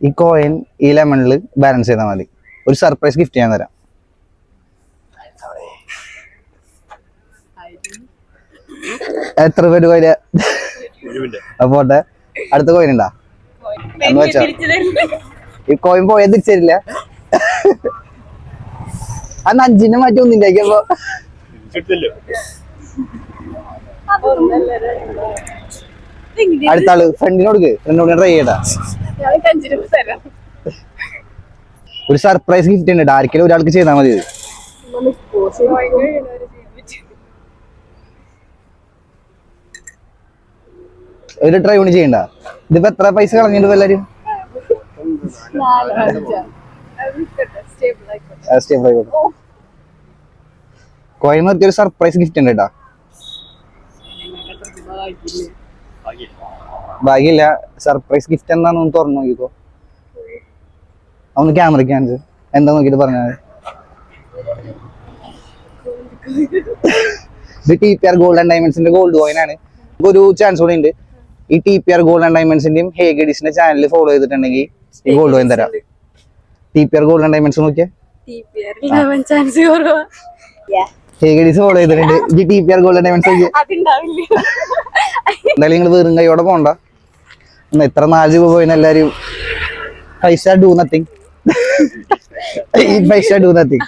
ഈ കോയിൻ ഈ ലെമണിൽ ബാലൻസ് ചെയ്താൽ മതി. ഒരു സർപ്രൈസ് ഗിഫ്റ്റ് ഞാൻ തരാം. എത്ര പേര് കോയിന് പോട്ടെ. അടുത്ത കോയിൻ ഉണ്ടാ എന്ന് വെച്ചോ. ഈ കോയിൻ പോയത് തിരിച്ചരില്ല. അന്ന് 5 മാറ്റി ഒന്നിന്റെ അപ്പൊ അടുത്ത ആള് ഫ്രണ്ടിനോട് ട്രൈ ചെയ്യടാ. ഒരു സർപ്രൈസ് ഗിഫ്റ്റ് ഉണ്ട്. ആർക്കെങ്കിലും ഒരാൾക്ക് ചെയ്താൽ മതി. ഒരു ട്രൈ കൊണ്ട് ചെയ്യണ്ട. ഇതിപ്പോ എത്ര പൈസ കളഞ്ഞിട്ട് എല്ലാരും കോയിൻ നിർത്തി ഒരു സർപ്രൈസ് ഗിഫ്റ്റ് ഉണ്ട് കേട്ടാ. ഭാഗ്യമില്ല. സർപ്രൈസ് ഗിഫ്റ്റ് എന്താന്ന് തുറന്നു നോക്കിക്കോ. ഒന്ന് ക്യാമറയ്ക്ക് കാണിച്ചു എന്താ നോക്കിട്ട് പറഞ്ഞത്. ഇത് TPR ഗോൾഡ് ആൻഡ് ഡയമണ്ട്സിന്റെ ഗോൾഡ് കോയിൻ ആണ്. ഒരു ചാൻസ് കൂടെ ഉണ്ട്. ഈ TPR ഗോൾഡ് ആൻഡ് ഡയമണ്ട്സിന്റെയും ഹേഗഡിസിന്റെ ചാനൽ ഫോളോ ചെയ്തിട്ടുണ്ടെങ്കിൽ ഈ ഗോൾഡ് കോയിൻ തരാം. TPR ഗോൾഡ് ആൻഡ് ഡയമണ്ട്സ് നോക്കിയാ ഹേഗഡിസ് ഫോളോ ചെയ്തിട്ടുണ്ട്. ഈ TPR ഗോൾഡ് ആൻഡ് ഡയമണ്ട്സ് എന്തായാലും നിങ്ങൾ വെറും കൈയോടെ പോണ്ട. എത്ര 4 രൂപ പോയിന് എല്ലാരും. 5 star do nothing. 5 star do nothing.